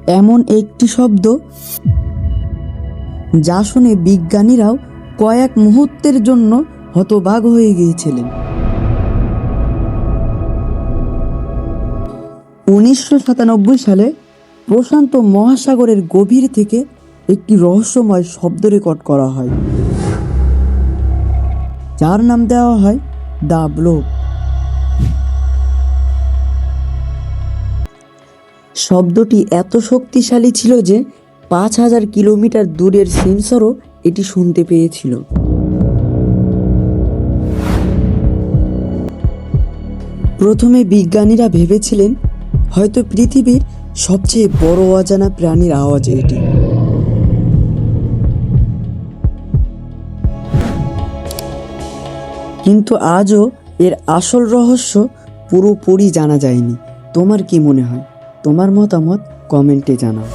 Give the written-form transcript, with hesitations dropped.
এমন একটি শব্দ যা শুনে বিজ্ঞানীরাও কয়েক মুহূর্তের জন্য হতবাক হয়ে গিয়েছিলেন। 1997 সালে প্রশান্ত মহাসাগরের গভীর থেকে একটি রহস্যময় শব্দ রেকর্ড করা হয়, যার নাম দেওয়া হয় দ্য ব্লোব। শব্দটি এত শক্তিশালী ছিল যে 5000 কিলোমিটার দূরের সেন্সরও এটি শুনতে পেয়েছিল। প্রথমে বিজ্ঞানীরা ভেবেছিলেন হয়তো পৃথিবীর সবচেয়ে বড় অজানা প্রাণীর আওয়াজ এটি। কিন্তু আজও এর আসল রহস্য পুরোপুরি জানা যায়নি। তোমার কি মনে হয়? তোমার মতামত কমেন্টে জানাও।